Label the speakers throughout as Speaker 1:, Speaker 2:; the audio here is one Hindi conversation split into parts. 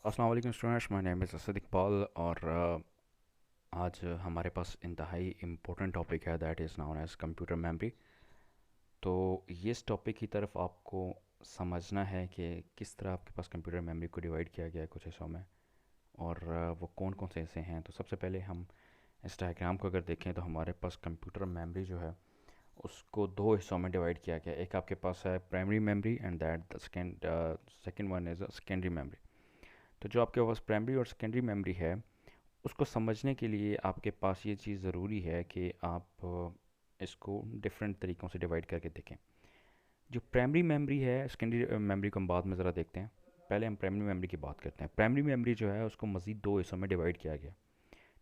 Speaker 1: अस्सलाम वालेकुम students, my name is Asad Iqbal और आज हमारे पास इंतहाई इम्पोर्टेंट टॉपिक है that is known as computer memory. तो ये इस टॉपिक की तरफ आपको समझना है कि किस तरह आपके पास कंप्यूटर मेमोरी को डिवाइड किया गया है कुछ हिस्सों में, और वो कौन कौन से हिस्से हैं। तो सबसे पहले हम इस डायग्राम को अगर देखें तो हमारे पास कंप्यूटर मेमोरी जो है उसको दो हिस्सों में डिवाइड किया गया है। एक आपके पास है primary memory and that the second one is secondary memory. तो जो आपके पास प्राइमरी और सेकेंडरी मेमोरी है उसको समझने के लिए आपके पास ये चीज़ ज़रूरी है कि आप इसको डिफरेंट तरीक़ों से डिवाइड करके देखें। जो प्राइमरी मेमोरी है, सेकेंडरी मेमोरी को हम बाद में ज़रा देखते हैं। पहले हम प्राइमरी मेमोरी की बात करते हैं। प्राइमरी मेमोरी जो है उसको मज़ीद दो हिस्सों में डिवाइड किया गया।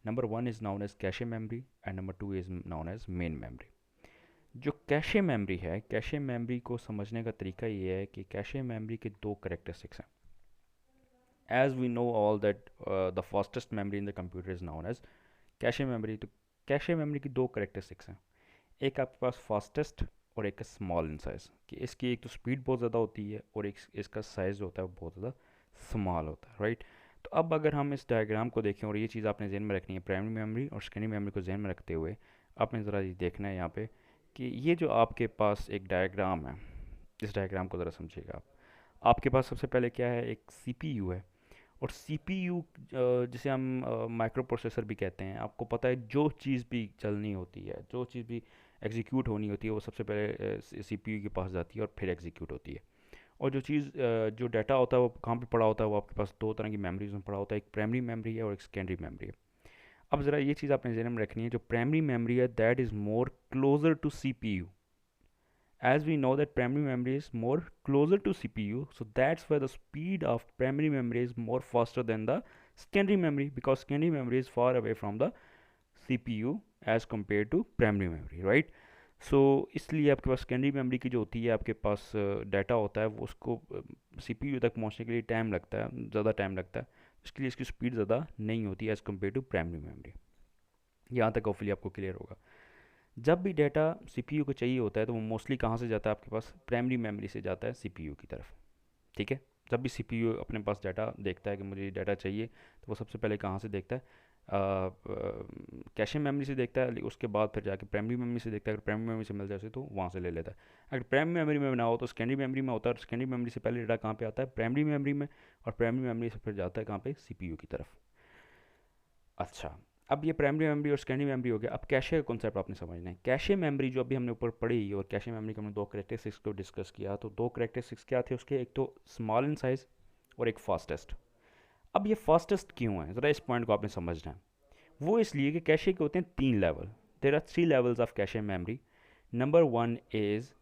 Speaker 1: Number one is known as cache memory and number two is known as main memory. जो कैशे मेमोरी है, कैशे मेमोरी को समझने का तरीका ये है कि कैशे मेमोरी के दो करेक्टरिस्टिक्स हैं। As we know all that the fastest memory in the computer is known as cache memory. तो कैशे मेमोरी की दो करेक्टरिस्टिक्स हैं। एक आपके पास फास्टेस्ट और एक स्मॉल इन साइज़, कि इसकी एक तो स्पीड बहुत ज़्यादा होती है और एक इसका साइज़ जो होता है वो बहुत ज़्यादा स्मॉल होता है, राइट। तो अब अगर हम इस डायग्राम को देखें, और ये चीज़ आपने जहन में रखनी है, प्राइमरी मेमोरी और सेकेंडरी मेमोरी को जहन में रखते हुए आपने ज़रा ये देखना है यहाँ पे कि ये जो आपके पास एक डायग्राम है, इस डायग्राम को ज़रा समझिएगा आप। आपके पास सबसे पहले क्या है, एक सीपीयू है। और सीपीयू जिसे हम माइक्रो प्रोसेसर भी कहते हैं। आपको पता है जो चीज़ भी चलनी होती है, जो चीज़ भी एग्जीक्यूट होनी होती है, वो सबसे पहले सीपीयू के पास जाती है और फिर एग्जीक्यूट होती है। और जो चीज़ जो डाटा होता है वो कहाँ पे पड़ा होता है, वो आपके पास दो तरह की मेमोरीज में पड़ा होता है। एक प्राइमरी मेमोरी है और एक सेकेंडरी मेमोरी है। अब ज़रा ये चीज़ आपने ध्यान में रखनी है, जो प्राइमरी मेमोरी है that is more closer to CPU, as we know that primary memory is more closer to CPU, so that's why the speed of primary memory is more faster than the secondary memory, because secondary memory is far away from the CPU as compared to primary memory, right। सो इसलिए आपके पास सेकेंडरी मेमोरी की जो होती है, आपके पास डाटा होता है, वो उसको सीपीयू तक पहुंचने के लिए टाइम लगता है, ज़्यादा टाइम लगता है। इसके लिए इसकी स्पीड ज़्यादा नहीं होती as compare to primary memory. यहाँ तक होपफुली आपको क्लियर होगा। जब भी डाटा सीपीयू को चाहिए होता है तो वो मोस्टली कहाँ से जाता है, आपके पास प्राइमरी मेमोरी से जाता है सीपीयू की तरफ, ठीक है। जब भी सीपीयू अपने पास डाटा देखता है कि मुझे डाटा चाहिए, तो वो सबसे पहले कहाँ से देखता है, कैशे मेमोरी से देखता है, उसके बाद फिर जाके प्राइमरी मेमोरी से देखता है। अगर प्राइमरी मेमोरी से मिल जाए तो वहाँ से ले लेता है। अगर प्राइमरी मेमोरी में ना हो तो सेकेंडरी मेमोरी में होता है, और सेकेंडरी मेमोरी से पहले डाटा कहाँ पे आता है, प्राइमरी मेमोरी में, और प्राइमरी मेमोरी से फिर जाता है कहाँ पे, सीपीयू की तरफ। अच्छा, अब ये प्राइमरी मेमोरी और सेकेंडरी मेमोरी हो गया। अब कैशे का कॉन्सेप्ट आपने समझना है। कैशे मेमोरी जो अभी हमने ऊपर पढ़ी, और कैशे मेमोरी के हमने दो करेक्टरिस्टिक्स को डिस्कस किया, तो दो करेक्टरिस्टिक्स क्या थे उसके, एक तो स्मॉल इन साइज और एक फास्टेस्ट। अब ये फास्टेस्ट क्यों है, ज़रा इस पॉइंट को आपने समझना है। वो इसलिए कि कैशे के होते हैं तीन level. There are three levels of cache memory. Number one is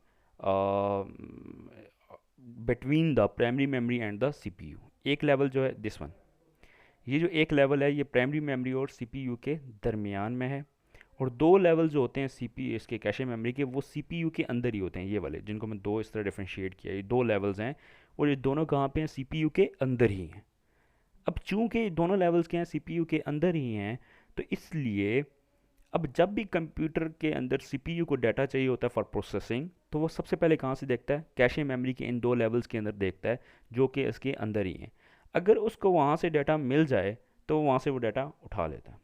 Speaker 1: between the primary memory and the CPU. एक लेवल जो है दिस वन, ये जो एक लेवल है ये प्राइमरी मेमोरी और सीपीयू के दरमियान में है। और दो लेवल जो होते हैं सीपी इसके कैशे मेमोरी के, वो सीपीयू के अंदर ही होते हैं, ये वाले जिनको मैं दो इस तरह डिफ्रेंशिएट किया, ये दो लेवल्स हैं। और ये दोनों कहाँ पे हैं, सीपीयू के अंदर ही हैं। अब चूंकि दोनों लेवल्स के हैं, सीपीयू के अंदर ही हैं, तो इसलिए अब जब भी कंप्यूटर के अंदर सीपीयू को डाटा चाहिए होता है फॉर प्रोसेसिंग, तो वो सबसे पहले कहाँ से देखता है, कैशे मेमोरी के इन दो लेवल्स के अंदर देखता है, जो कि इसके अंदर ही हैं। अगर उसको वहाँ से डाटा मिल जाए तो वहाँ से वो डाटा उठा लेता है।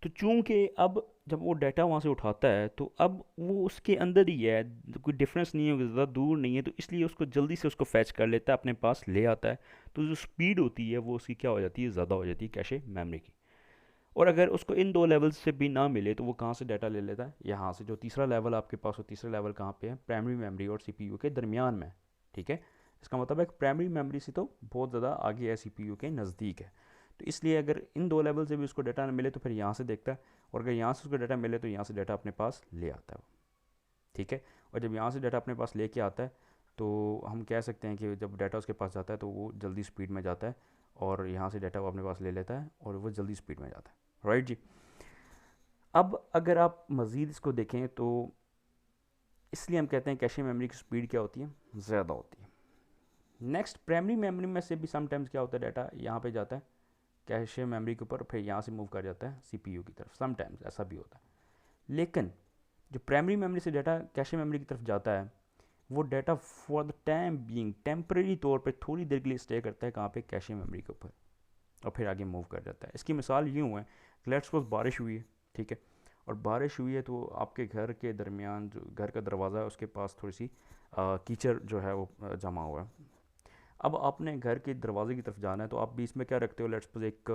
Speaker 1: तो चूंकि अब जब वो डाटा वहाँ से उठाता है तो अब वो उसके अंदर ही है, कोई डिफरेंस नहीं है, ज़्यादा दूर नहीं है, तो इसलिए उसको जल्दी से उसको फैच कर लेता है, अपने पास ले आता है। तो जो स्पीड होती है वो उसकी क्या हो जाती है, ज़्यादा हो जाती है कैशे मेमोरी की। और अगर उसको इन दो लेवल्स से भी ना मिले तो वो कहाँ से डाटा ले लेता है, यहाँ से। जो तीसरा लेवल आपके पास हो, तीसरा लेवल कहाँ पे है, प्राइमरी मेमोरी और सीपीयू के दरमियान में, ठीक है। इसका मतलब है कि प्राइमरी मेमोरी से तो बहुत ज़्यादा आगे है, सीपीयू के नज़दीक है। तो इसलिए अगर इन दो लेवल से भी उसको डाटा ना मिले तो फिर यहाँ से देखता है, और अगर यहाँ से उसको डाटा मिले तो यहाँ से डाटा अपने पास ले आता है, ठीक है। और जब यहाँ से डाटा अपने पास लेके आता है तो हम कह सकते हैं कि जब डाटा उसके पास जाता है तो वो जल्दी स्पीड में जाता है, और यहाँ से डाटा वो अपने पास ले लेता है और वो जल्दी स्पीड में जाता है, राइट जी। अब अगर आप मज़ीद इसको देखें तो इसलिए हम कहते हैं कैशे मेमोरी की स्पीड क्या होती है, ज़्यादा होती है। नेक्स्ट, प्राइमरी मेमोरी में से भी समटाइम्स क्या होता है, डाटा यहाँ पे जाता है कैशे मेमोरी के ऊपर, फिर यहाँ से मूव कर जाता है सीपीयू की तरफ, समटाइम्स ऐसा भी होता है। लेकिन जो प्राइमरी मेमोरी से डाटा कैशे मेमोरी की तरफ जाता है, वो data for the time being temporary तौर पे थोड़ी देर के लिए स्टे करता है कहाँ पे, कैशे मेमोरी के ऊपर, और फिर आगे मूव कर जाता है। इसकी मिसाल यूँ है, लेट्स सपोज बारिश हुई है, ठीक है, और बारिश हुई है तो आपके घर के दरमियान जो घर का दरवाज़ा है उसके पास थोड़ी सी कीचड़ जो है वो जमा हुआ है। अब आपने घर के दरवाजे की तरफ जाना है, तो आप बीच में क्या रखते हो, लेट्स सपोज एक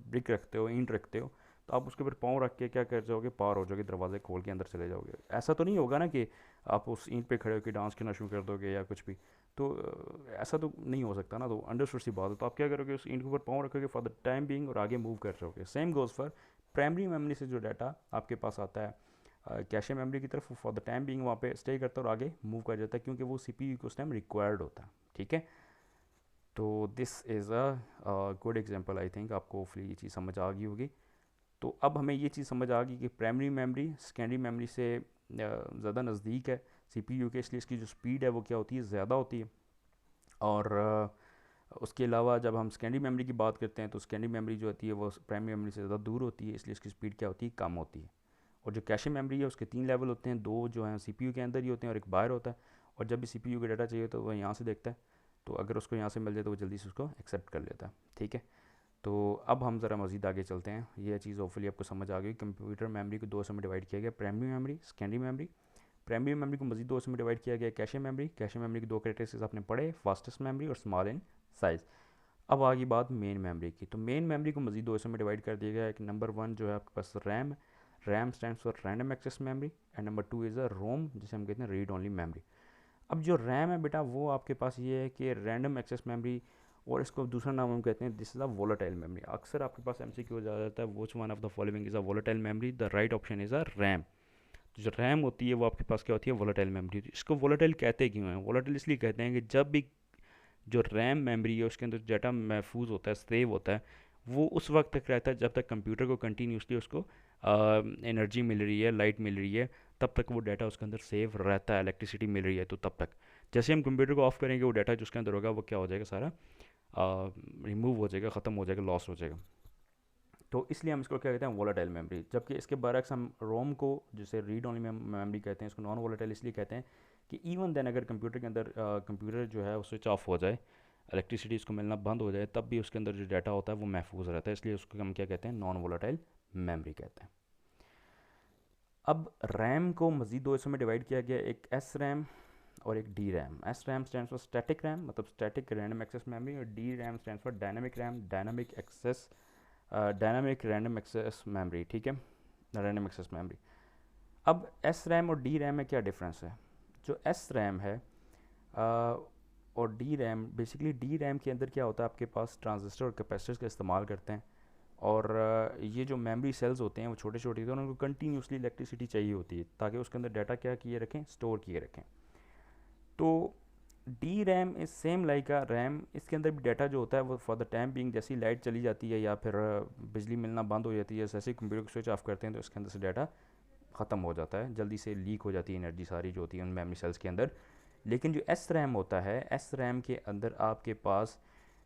Speaker 1: ब्रिक रखते हो, ईंट रखते हो, तो आप उसके ऊपर पाँव रख के क्या कर जाओगे, पार हो जाओगे, दरवाजे खोल के अंदर चले जाओगे। ऐसा तो नहीं होगा ना कि आप उस ईंट पे खड़े होकर डांस करना शुरू कर दोगे या कुछ भी, तो ऐसा तो नहीं हो सकता ना, तो अंडरस्टूड सी बात है। तो आप क्या करोगे, उस ईंट के ऊपर पाँव रखोगे फॉर द टाइम बीइंग और आगे मूव कर जाओगे। Same goes for primary memory से जो डाटा आपके पास आता है कैशे मेमोरी की तरफ, फॉर द टाइम बीइंग वहाँ पे स्टे करता है और आगे मूव कर जाता है, क्योंकि वो सीपीयू को उस टाइम रिक्वायर्ड होता है, ठीक है। तो this is a good example, I think आपको ये चीज़ समझ आ गई होगी। तो अब हमें ये चीज़ समझ आ गई कि प्राइमरी मेमोरी सेकेंडरी मेमोरी से ज़्यादा नज़दीक है सीपीयू के, इसलिए इसकी जो स्पीड है वो क्या होती है, ज़्यादा होती है। और उसके अलावा जब हम सेकेंडरी मेमोरी की बात करते हैं तो सेकेंडरी मेमोरी जो होती है वो प्राइमरी मेमोरी से ज़्यादा दूर होती है, इसलिए इसकी स्पीड क्या होती है, कम होती है। और जो कैशे मेमोरी है उसके 3 लेवल होते हैं, 2 जो हैं सीपीयू के अंदर ही होते हैं और एक बाहर होता है। और जब भी सीपीयू का डाटा चाहिए तो वह यहाँ से देखता है, तो अगर उसको यहाँ से मिल जाए तो वो जल्दी से उसको एक्सेप्ट कर लेता है, ठीक है। तो अब हम ज़रा मज़ीद आगे चलते हैं। ये चीज़ होपफुली आपको समझ आ गई। कंप्यूटर मेमोरी को 2 हिस्सों में डिवाइड किया गया, primary memory, secondary memory. Primary memory को मज़ीद 2 हिस्सों में डिवाइड किया गया, कैशे मेमोरी। कैशे मेमोरी के 2 कैरेक्टरिस्टिक्स आपने पढ़े, फास्टेस्ट मेमोरी और स्मॉल इन साइज़। अब आ गई बात मेन मेमोरी की। तो मेन मेमोरी को मज़ीद 2 हिस्सों में डिवाइड कर दिया गया है। एक नंबर 1 जो है आपके पास RAM, RAM stands for random access memory, and number 2 is a ROM, जिसे हम कहते हैं रीड ओनली मेमोरी। अब जो रैम है बेटा वो आपके पास ये है कि रैंडम एक्सेस मेमोरी, और इसको दूसरा नाम हम कहते हैं this is a volatile memory. अक्सर आपके पास एमसीक्यू आ जाता है, which one of the following is a volatile memory, the right option is a RAM. जो रैम होती है वो आपके पास क्या होती है, वोलेटाइल मेमोरी। इसको वोलेटाइल कहते क्यों हैं, वोलेटाइल इसलिए कहते हैं कि जब भी जो रैम मेमोरी है उसके अंदर डाटा महफूज होता है, सेव होता है, वो उस वक्त तक रहता है जब तक कंप्यूटर को कंटिन्यूसली उसको एनर्जी मिल रही है, लाइट मिल रही है, तब तक वो डाटा उसके अंदर सेव रहता है, इलेक्ट्रिसिटी मिल रही है तो तब तक। जैसे हम कंप्यूटर को ऑफ करेंगे वो डाटा जो उसके अंदर होगा वो क्या हो जाएगा, सारा रिमूव हो जाएगा, ख़त्म हो जाएगा, लॉस हो जाएगा। तो इसलिए हम इसको क्या कहते हैं, वोलेटाइल मेमोरी। जबकि इसके बरक्स हम रोम को, जिसे रीड ओनली मेमोरी कहते हैं, इसको नॉन वोलेटाइल इसलिए कहते हैं कि इवन देन अगर कंप्यूटर के अंदर कंप्यूटर जो है वो स्विच ऑफ हो जाए, इलेक्ट्रिसिटी उसको मिलना बंद हो जाए, तब भी उसके अंदर जो डाटा होता है वो महफूज रहता है, इसलिए उसको हम क्या कहते हैं, नॉन वोलेटाइल मेमोरी कहते हैं। अब रैम को मज़ीद 2 हिस्सों में डिवाइड किया गया, एक एस रैम और एक D RAM. S RAM stand for static RAM, मतलब स्टैटिक रैंडम एक्सेस मेमोरी, और D RAM stand for dynamic RAM, dynamic access, dynamic random access memory, ठीक है, रैंडम एक्सेस मेमोरी। अब एस रैम और डी रैम में क्या डिफरेंस है। जो एस रैम है और D RAM, basically D RAM के अंदर क्या होता है, आपके पास ट्रांजिस्टर और कैपेसिटर्स का इस्तेमाल करते हैं, और ये जो मेमोरी सेल्स होते हैं वो छोटे छोटे होते हैं, उनको कंटिन्यूसली इलेक्ट्रिसिटी चाहिए होती है ताकि उसके अंदर डाटा क्या किए रखें, स्टोर किए रखें। तो D RAM is same like a RAM, इसके अंदर भी डाटा जो होता है वो फॉर द टाइम बीइंग, जैसी लाइट चली जाती है या फिर बिजली मिलना बंद हो जाती है, जैसे कंप्यूटर को स्विच ऑफ करते हैं तो इसके अंदर से डाटा ख़त्म हो जाता है, जल्दी से लीक हो जाती है एनर्जी सारी जो होती है उन मेमोरी सेल्स के अंदर। लेकिन जो एस रैम होता है, एस रैम के अंदर आपके पास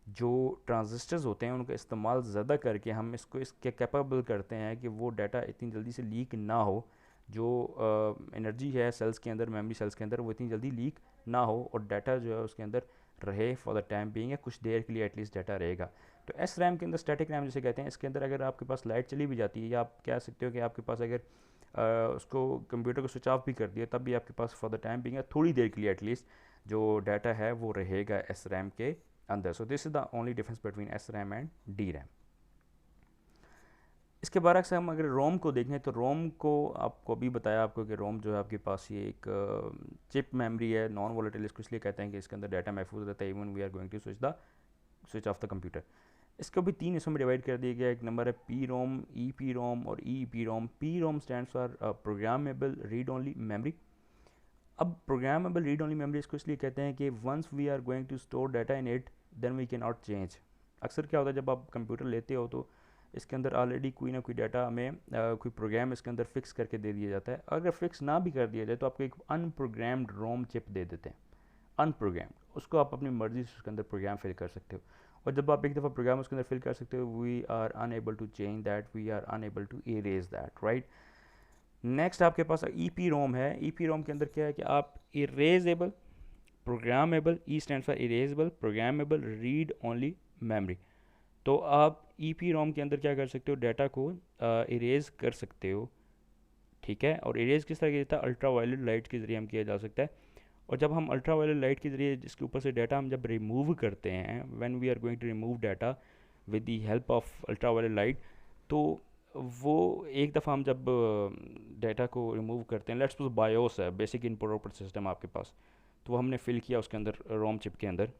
Speaker 1: जो ट्रांजिस्टर्स होते हैं उनका इस्तेमाल ज़्यादा करके हम इसको इसके कैपेबल करते हैं कि वो डाटा इतनी जल्दी से लीक ना हो, जो एनर्जी है सेल्स के अंदर, मेमोरी सेल्स के अंदर, वो इतनी जल्दी लीक ना हो, और डाटा जो है उसके अंदर रहे फॉर द टाइम बीइंग, या कुछ देर के लिए एटलीस्ट डाटा रहेगा। तो एस रैम के अंदर स्टैटिक रैम जिसे कहते हैं, इसके अंदर अगर आपके पास लाइट चली भी जाती है, या आप कह सकते हो कि आपके पास अगर उसको कंप्यूटर को स्विच ऑफ भी कर दिया तब भी आपके पास फॉर द टाइम बीइंग थोड़ी देर के लिए एटलीस्ट जो डाटा है वो रहेगा एस रैम के अंदर। So this is the only difference between S RAM and D RAM. इसके बारे से हम अगर रोम को देखें तो रोम को आपको अभी बताया आपको कि रोम जो है आपके पास ये एक चिप मेमोरी है, नॉन वोलेटाइल, इसको इसलिए कहते हैं कि इसके अंदर डाटा महफूज रहता है even we are going to switch off the computer. इसको भी 3 हिस्सों में डिवाइड कर दिया गया। एक नंबर है पी रोम, ई पी रोम और E P ROM. P ROM stand for programmable read only memory. अब प्रोग्रामेबल रीड ओनली मेमोरी इसको इसलिए कहते हैं कि once we are going to store data in it then we can not change. अक्सर क्या होता है जब आप कंप्यूटर लेते हो तो इसके अंदर ऑलरेडी कोई ना कोई डाटा हमें कोई प्रोग्राम इसके अंदर फिक्स करके दे दिया जाता है। अगर फिक्स ना भी कर दिया जाए तो आपको एक अनप्रोग्राम्ड रोम चिप दे देते हैं, अनप्रोग्राम्ड, उसको आप अपनी मर्ज़ी से उसके अंदर प्रोग्राम फिल कर सकते हो। और जब आप एक दफ़ा प्रोग्राम उसके अंदर फिल कर सकते हो, we are unable to change that, we are unable to erase that, right. Next आपके पास ई पी रोम है। ई पी रोम के अंदर क्या है कि आप erasable programmable, E stand for erasable programmable read only memory. तो आप ई पी रोम के अंदर क्या कर सकते हो, डाटा को इरेज कर सकते हो, ठीक है। और इरेज किस तरह किया जाता है, अल्ट्रा वायलेट लाइट के ज़रिए हम किया जा सकता है। और जब हम अल्ट्रा वायलेट लाइट के ज़रिए जिसके ऊपर से डाटा हम जब रिमूव करते हैं, when we are going to remove data with the help of ultraviolet light, तो वो एक दफ़ा हम जब डाटा को रिमूव करते हैं, लेट्स सपोज बायोस है, बेसिक इनपुट आउटपुट सिस्टम आपके पास, तो वो हमने फिल किया उसके अंदर रोम चिप के अंदर।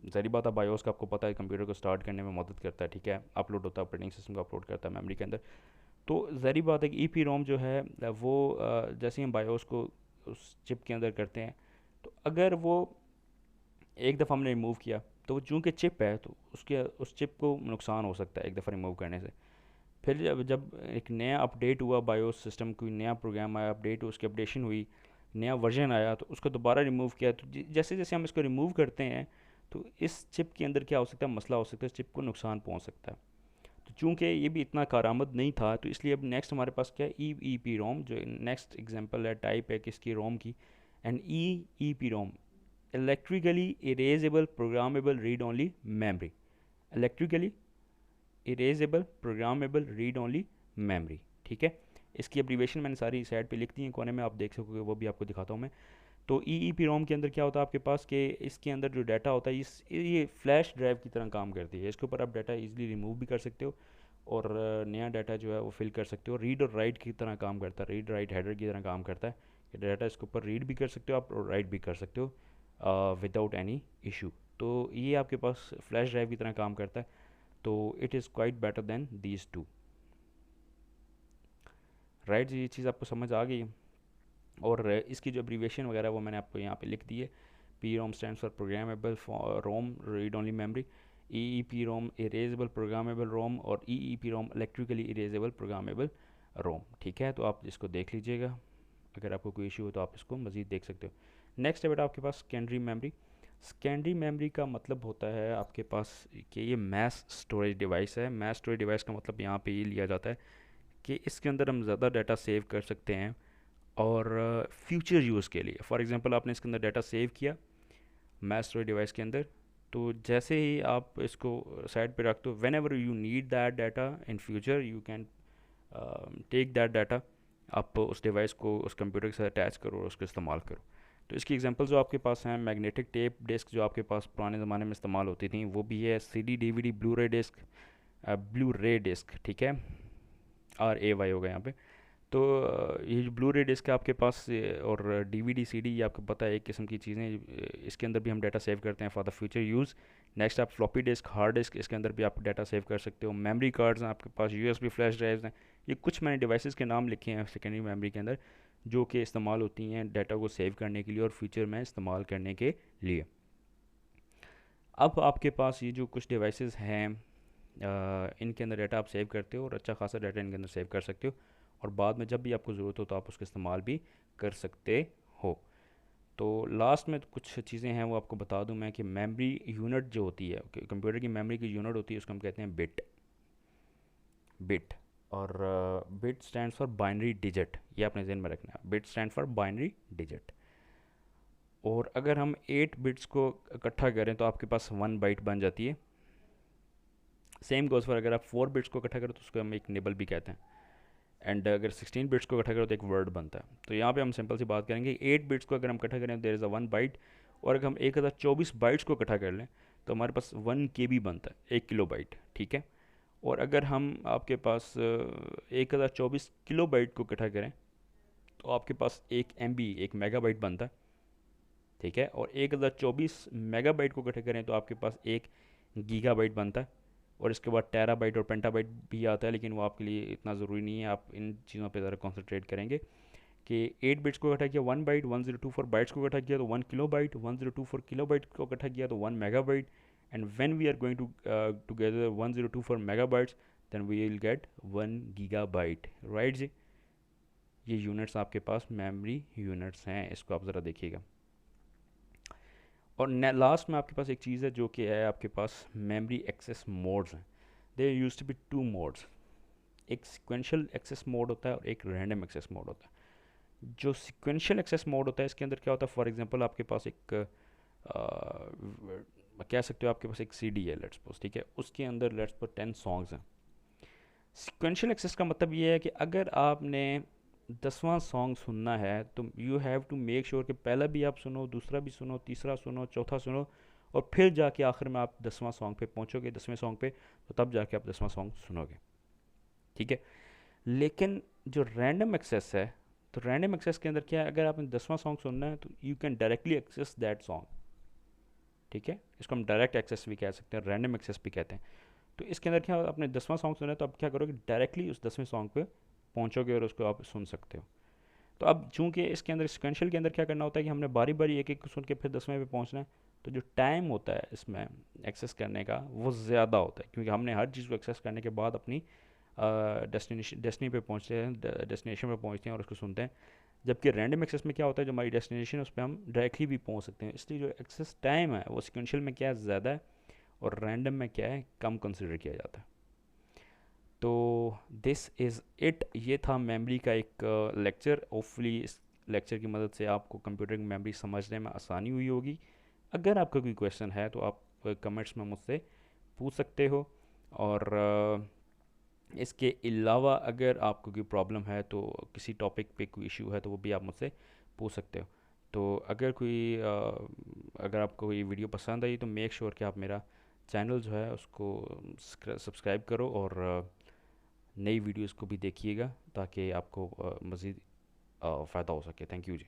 Speaker 1: ज़ाहिर बात है बायोस का आपको पता है कंप्यूटर को स्टार्ट करने में मदद करता है, ठीक है, अपलोड होता है ऑपरेटिंग सिस्टम को अपलोड करता है मेमोरी के अंदर। तो ज़ाहिर बात है कि ई पी रोम जो है वो जैसे ही हम बायोस को उस चिप के अंदर करते हैं, तो अगर वो एक दफ़ा हमने रिमूव किया, तो वो चूँकि चिप है तो उसके उस चिप को नुकसान हो सकता है एक दफ़ा रिमूव करने से। फिर जब जब एक नया अपडेट हुआ बायोस सिस्टम, कोई नया प्रोग्राम आया, अपडेट उसकी अपडेशन हुई, नया वर्जन आया, तो उसको दोबारा रिमूव किया, तो जैसे जैसे हम इसको रिमूव करते हैं, तो इस चिप के अंदर क्या हो सकता है, मसला हो सकता है, चिप को नुकसान पहुंच सकता है। तो चूंकि ये भी इतना कारआमद नहीं था, तो इसलिए अब नेक्स्ट हमारे पास क्या है, ई ई पी रोम, जो नेक्स्ट एग्जांपल है, टाइप है किसकी रोम की, and E E P ROM, electrically erasable programmable read only memory. Electrically erasable programmable read only memory, ठीक है। इसकी एब्रीवेशन मैंने सारी साइड पे लिख दी है कोने में, आप देख सकोगे, वो भी आपको दिखाता हूँ मैं। तो ई ई पी रोम के अंदर क्या होता है आपके पास कि इसके अंदर जो डाटा होता है, ये फ्लैश ड्राइव की तरह काम करती है। इसके ऊपर आप डाटा इजीली रिमूव भी कर सकते हो, और नया डाटा जो है वो फिल कर सकते हो। रीड और राइट की तरह काम करता है, रीड राइट हेडर की तरह काम करता है कि डाटा इसके ऊपर रीड भी कर सकते हो आप और राइट भी कर सकते हो विदाउट एनी इशू। तो ये आपके पास फ्लैश ड्राइव की तरह काम करता है, तो it is quite better than these two, right. ये चीज़ आपको समझ आ गई है। और इसकी जो एब्रीवेशन वगैरह वो मैंने आपको यहाँ पे लिख दी है। P ROM stands for programmable ROM read only memory, E E P ROM erasable programmable ROM, और E E P ROM electrically erasable programmable ROM, ठीक है। तो आप इसको देख लीजिएगा, अगर आपको कोई इशू हो तो आप इसको मज़ीद देख सकते हो। नेक्स्ट है बेटा आपके पास सेकेंडरी मेमोरी। सेकेंडरी मेमोरी का मतलब होता है आपके पास कि ये मैस स्टोरेज डिवाइस है। मैस स्टोरेज डिवाइस का मतलब यहाँ पे ये लिया जाता है कि इसके अंदर हम ज़्यादा डाटा सेव कर सकते हैं, और फ्यूचर यूज़ के लिए। फॉर एग्जांपल आपने इसके अंदर डाटा सेव किया मैस स्टोरेज डिवाइस के अंदर, तो जैसे ही आप इसको साइड पे रख दो, whenever you need that data in future you can take that data, आप उस डिवाइस को उस कंप्यूटर के साथ अटैच करो और उसको इस्तेमाल करो। तो इसकी एग्जांपल जो आपके पास हैं, मैग्नेटिक टेप डिस्क जो आपके पास पुराने ज़माने में इस्तेमाल होती थी, वो भी है। C D D V D blu ray disc, blu ray disc, ठीक है, आर ए वाई होगा यहाँ पे। तो ये जो ब्लू रे डिस्क है आपके पास, और डीवीडी सीडी, ये आपको पता है एक किस्म की चीज़ें, इसके अंदर भी हम डाटा सेव करते हैं for the future use. Next आप फ्लॉपी डिस्क, हार्ड डिस्क, इसके अंदर भी आप डाटा सेव कर सकते हो। मेमोरी कार्ड्स हैं आपके पास, यूएसबी फ्लैश ड्राइव्स हैं। ये कुछ मैंने डिवाइसेस के नाम लिखे हैं सेकेंडरी मेमोरी के अंदर, जो कि इस्तेमाल होती हैं डाटा को सेव करने के लिए और फ्यूचर में इस्तेमाल करने के लिए। अब आपके पास ये जो कुछ डिवाइसेस हैं, इनके अंदर डाटा आप सेव करते हो और अच्छा खासा डाटा इनके अंदर सेव कर सकते हो, और बाद में जब भी आपको ज़रूरत हो तो आप उसका इस्तेमाल भी कर सकते हो। तो लास्ट में कुछ चीज़ें हैं वो आपको बता दूं मैं कि मेमोरी यूनिट जो होती है, कंप्यूटर की मेमोरी की यूनिट होती है, उसको हम कहते हैं बिट। बिट, और bit stands for binary digit, ये आपने ज़हन में रखना है, bit stand for binary digit. और अगर हम 8 बिट्स को इकट्ठा करें तो आपके पास 1 बाइट बन जाती है। सेम गोज़ फॉर अगर आप 4 बिट्स को इकट्ठा करें तो उसको हम एक निबल भी कहते हैं। एंड अगर 16 बिट्स को इकट्ठा करो तो एक वर्ड बनता है। तो यहाँ पे हम सिंपल सी बात करेंगे, 8 बिट्स को अगर हम इकट्ठा करें देयर इज़ अ 1 बाइट, और अगर हम 1024 बाइट्स को इकट्ठा कर लें तो हमारे पास 1 के बी बनता है, 1 किलो बाइट, ठीक है। और अगर हम आपके पास 1024 किलो बाइट को इकट्ठा करें तो आपके पास 1 MB, 1 मेगाबाइट बनता है, ठीक है। और 1024 मेगाबाइट को इकट्ठा करें तो आपके पास 1 गीगाबाइट बनता है। और इसके बाद टेराबाइट और पेंटाबाइट भी आता है, लेकिन वो आपके लिए इतना ज़रूरी नहीं है, आप इन चीज़ों पे ज़रा कॉन्सेंट्रेट करेंगे कि 8 बिट्स को इकट्ठा किया 1 बाइट, 1024 बाइट्स को इकट्ठा किया तो 1 किलो बाइट, 1024 किलोबाइट को इकट्ठा किया तो 1 megabyte. And when we are going to together 1024 megabytes, then we will get 1 gigabyte, right ji. ये यूनिट्स आपके पास मेमोरी यूनिट्स हैं, इसको आप ज़रा देखिएगा। और लास्ट में आपके पास एक चीज़ है जो कि है आपके पास मेमोरी एक्सेस मोड्स हैं। There used to be 2 modes, एक सिक्वेंशियल एक्सेस मोड होता है और एक रैंडम एक्सेस मोड होता है। जो सिक्वेंशियल एक्सेस मोड होता है इसके अंदर क्या होता है, फॉर एग्जांपल आपके पास एक कह सकते हो आपके पास एक सीडी है लेट्स सपोज, ठीक है, उसके अंदर लेट्स सपोज 10 सॉन्ग्स हैं। सिक्वेंशियल एक्सेस का मतलब ये है कि अगर आपने 10वां सॉन्ग सुनना है तो you have to make sure कि पहला भी आप सुनो, दूसरा भी सुनो, तीसरा सुनो, चौथा सुनो, और फिर जाके आखिर में आप 10वां सॉन्ग पे पहुंचोगे, 10वें सॉन्ग पे, तो तब जाके आप 10वां सॉन्ग सुनोगे, ठीक है। लेकिन जो रैंडम एक्सेस है, तो रैंडम एक्सेस के अंदर क्या है, अगर आपने 10वां सॉन्ग सुनना है तो you can directly access that song, ठीक है। इसको हम डायरेक्ट एक्सेस भी कह सकते हैं, रैंडम एक्सेस भी कहते हैं। तो इसके अंदर क्या, आपने 10वां सॉन्ग सुना है तो आप क्या करोगे, डायरेक्टली उस 10वें सॉन्ग पे पहुंचोगे और उसको आप सुन सकते हो। तो अब चूंकि इसके अंदर सिक्वेंशियल के अंदर क्या करना होता है कि हमने बारी बारी एक एक सुन के फिर 10वें पे पहुंचना है, तो जो टाइम होता है इसमें एक्सेस करने का वो ज़्यादा होता है, क्योंकि हमने हर चीज़ को एक्सेस करने के बाद अपनी डेस्टिनेशन पे पहुंचते हैं, डेस्टिनेशन पे पहुंचते हैं और उसको सुनते हैं। जबकि रैंडम एक्सेस में क्या होता है, जो हमारी डेस्टिनेशन है उस पर हम डायरेक्टली भी पहुंच सकते हैं, इसलिए जो एक्सेस टाइम है वो सिक्वेंशियल में क्या है, ज़्यादा है, और रैंडम में क्या है, कम कंसिडर किया जाता है। तो दिस इज़ इट, ये था मेमोरी का एक लेक्चर। होपफुली इस लेक्चर की मदद से आपको कंप्यूटर की मेमोरी समझने में आसानी हुई होगी। अगर आपका कोई क्वेश्चन है तो आप कमेंट्स में मुझसे पूछ सकते हो, और इसके अलावा अगर आपको कोई प्रॉब्लम है तो किसी टॉपिक पे कोई इशू है तो वो भी आप मुझसे पूछ सकते हो। तो अगर आपको कोई वीडियो पसंद आई तो मेक श्योर कि आप मेरा चैनल जो है उसको सब्सक्राइब करो, और नई वीडियोस को भी देखिएगा ताकि आपको मज़ीद फ़ायदा हो सके। Thank you ji.